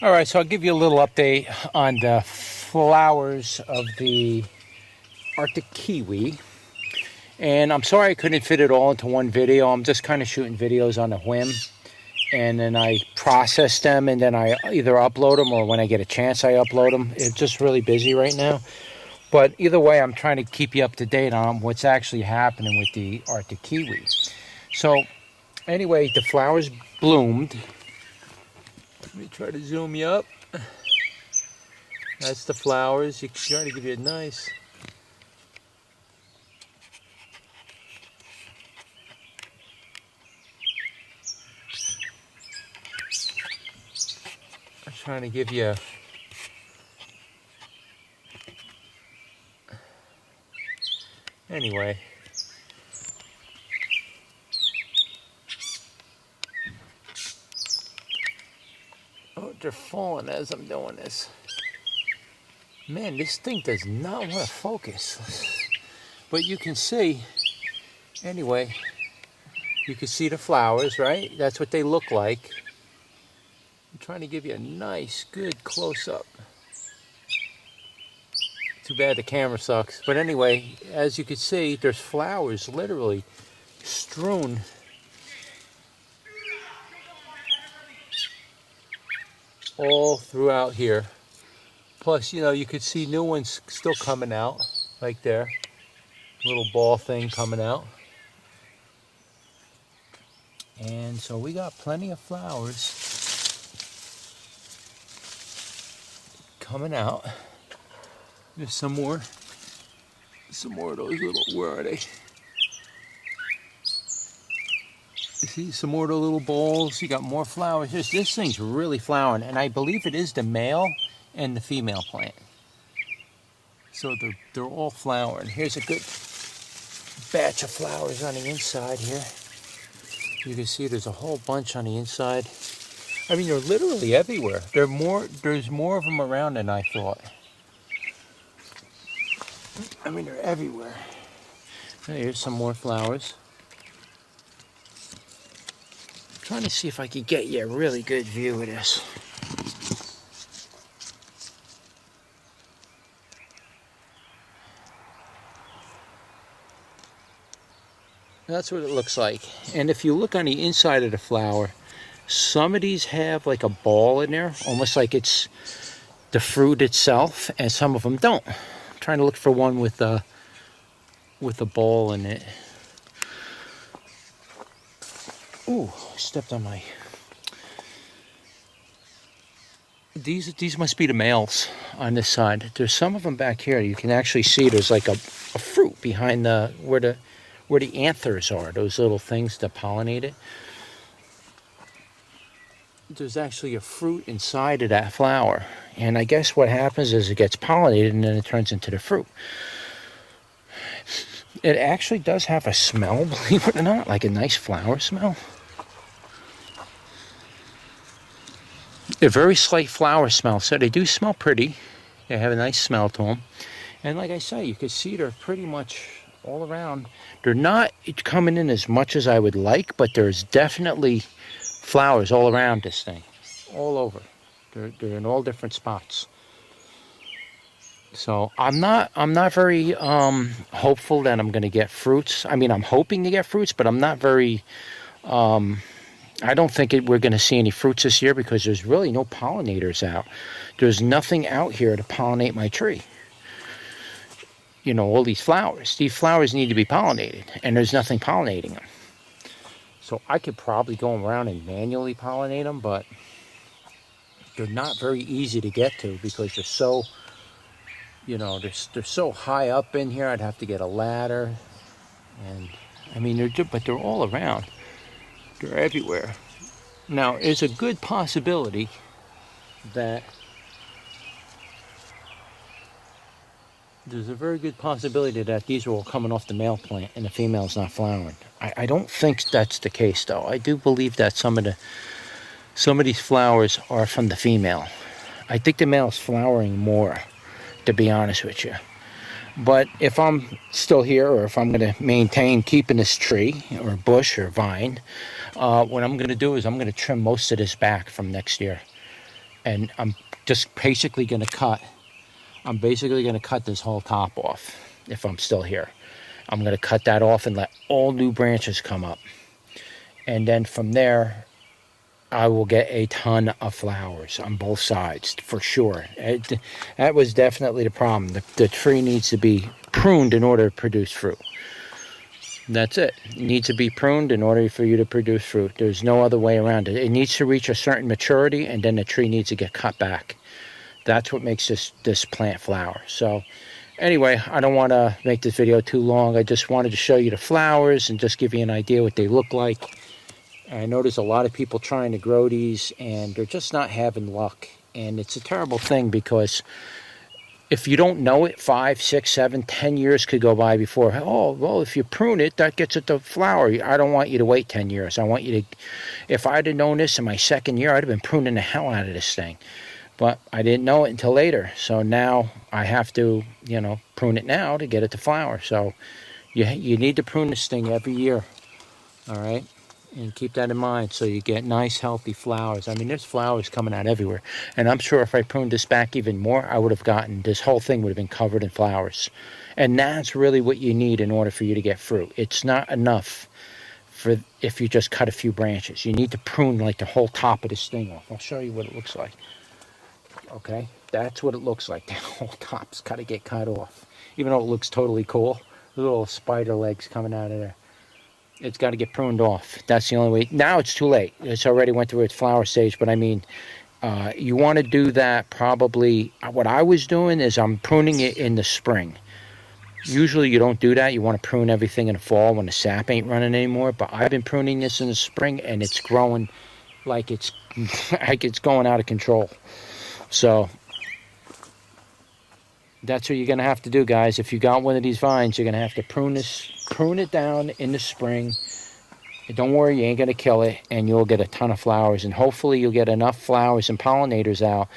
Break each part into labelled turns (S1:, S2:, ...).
S1: All right, so I'll give you a little update on the flowers of the Arctic kiwi. And I'm sorry I couldn't fit it all into one video. I'm just kind of shooting videos on a whim. And then I process them, and then I either upload them, or when I get a chance I upload them. It's just really busy right now. But either way, I'm trying to keep you up to date on what's actually happening with the Arctic kiwi. So anyway, the flowers bloomed. Let me try to zoom you up. That's the flowers. You can try to give you a nice... I'm trying to give you... Anyway. Oh, they're falling as I'm doing this. Man, this thing does not want to focus. But you can see, anyway, you can see the flowers, right? That's what they look like. I'm trying to give you a nice, good close-up. Too bad the camera sucks. But anyway, as you can see, there's flowers literally strewn all throughout here. Plus, you know, you could see new ones still coming out, like there. Little ball thing coming out. And so we got plenty of flowers coming out. There's some more of those little, where are they? You see some more of the little balls. You got more flowers. This thing's really flowering, and I believe it is the male and the female plant. So they're all flowering. Here's a good batch of flowers on the inside here. You can see there's a whole bunch on the inside. I mean, they're literally everywhere. There's more of them around than I thought. I mean, they're everywhere. Here's some more flowers. I'm trying to see if I can get you a really good view of this. That's what it looks like. And if you look on the inside of the flower, some of these have like a ball in there, almost like it's the fruit itself, and some of them don't. I'm trying to look for one with a ball in it. Ooh, stepped on my... These must be the males on this side. There's some of them back here. You can actually see there's like a fruit behind where the anthers are, those little things that pollinate it. There's actually a fruit inside of that flower. And I guess what happens is it gets pollinated and then it turns into the fruit. It actually does have a smell, believe it or not, like a nice flower smell. A very slight flower smell, so they do smell pretty. They have a nice smell to them. And like I say, you can see they're pretty much all around. They're not coming in as much as I would like, but there's definitely flowers all around this thing, all over. They're in all different spots. So I'm not very hopeful that I'm going to get fruits. I mean, I'm hoping to get fruits, but I'm not very. I don't think we're going to see any fruits this year because there's really no pollinators out. There's nothing out here to pollinate my tree. You know, all these flowers. These flowers need to be pollinated, and there's nothing pollinating them. So I could probably go around and manually pollinate them, but they're not very easy to get to because they're so, you know, they're so high up in here. I'd have to get a ladder, and I mean, they're all around. They're everywhere. Now, there's a good possibility that there's a very good possibility that these are all coming off the male plant and the female's not flowering. I don't think that's the case, though. I do believe that some of these flowers are from the female. I think the male's flowering more, to be honest with you. But if I'm still here, or if I'm going to maintain keeping this tree or bush or vine, what I'm going to do is I'm going to trim most of this back from next year. And I'm just basically going to cut. I'm basically going to cut this whole top off if I'm still here. I'm going to cut that off and let all new branches come up. And then from there, I will get a ton of flowers on both sides, for sure. That was definitely the problem. The tree needs to be pruned in order to produce fruit. That's it. It needs to be pruned in order for you to produce fruit. There's no other way around it. It needs to reach a certain maturity, and then the tree needs to get cut back. That's what makes this plant flower. So anyway, I don't want to make this video too long. I just wanted to show you the flowers and just give you an idea what they look like. I know there's a lot of people trying to grow these, and they're just not having luck. And it's a terrible thing, because if you don't know it, 5, 6, 7, 10 years could go by before, oh, well, if you prune it, that gets it to flower. I don't want you to wait 10 years. I want you to, if I'd have known this in my second year, I'd have been pruning the hell out of this thing. But I didn't know it until later. So now I have to, you know, prune it now to get it to flower. So you need to prune this thing every year. All right? And keep that in mind so you get nice, healthy flowers. I mean, there's flowers coming out everywhere. And I'm sure if I pruned this back even more, I would have gotten, this whole thing would have been covered in flowers. And that's really what you need in order for you to get fruit. It's not enough for if you just cut a few branches. You need to prune like the whole top of this thing off. I'll show you what it looks like. Okay, that's what it looks like. The whole top's got to get cut off. Even though it looks totally cool, little spider legs coming out of there. It's got to get pruned off. That's the only way. Now it's too late. It's already went through its flower stage, but I mean, you want to do that probably. What I was doing is I'm pruning it in the spring. Usually you don't do that. You want to prune everything in the fall when the sap ain't running anymore, but I've been pruning this in the spring, and it's growing like it's going out of control. So that's what you're going to have to do, guys. If you got one of these vines, you're going to have to prune it down in the spring. Don't worry, you ain't going to kill it, and you'll get a ton of flowers. And hopefully you'll get enough flowers and pollinators out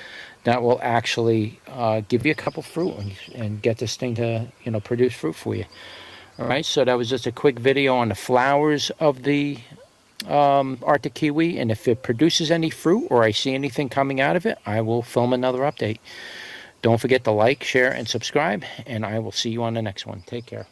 S1: that will actually give you a couple fruit and get this thing to, you know, produce fruit for you. All right, so that was just a quick video on the flowers of the Arctic kiwi, and if it produces any fruit or I see anything coming out of it, I will film another update. Don't forget to like, share, and subscribe, and I will see you on the next one. Take care.